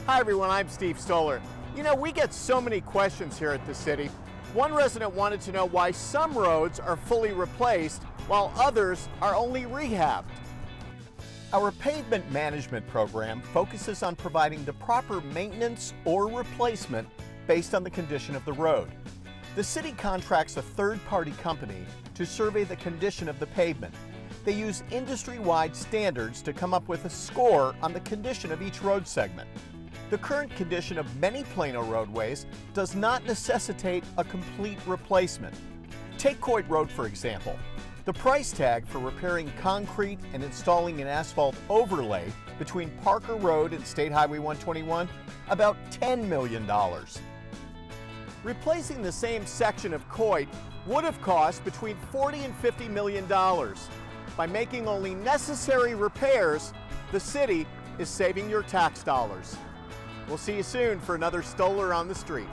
Hi everyone, I'm Steve Stoller. You know, we get so many questions here at the city. One resident wanted to know why some roads are fully replaced while others are only rehabbed. Our pavement management program focuses on providing the proper maintenance or replacement based on the condition of the road. The city contracts a third-party company to survey the condition of the pavement. They use industry-wide standards to come up with a score on the condition of each road segment. The current condition of many Plano roadways does not necessitate a complete replacement. Take Coit Road, for example. The price tag for repairing concrete and installing an asphalt overlay between Parker Road and State Highway 121, about $10 million. Replacing the same section of Coit would have cost between $40 and $50 million. By making only necessary repairs, the city is saving your tax dollars. We'll see you soon for another Stoller on the Street.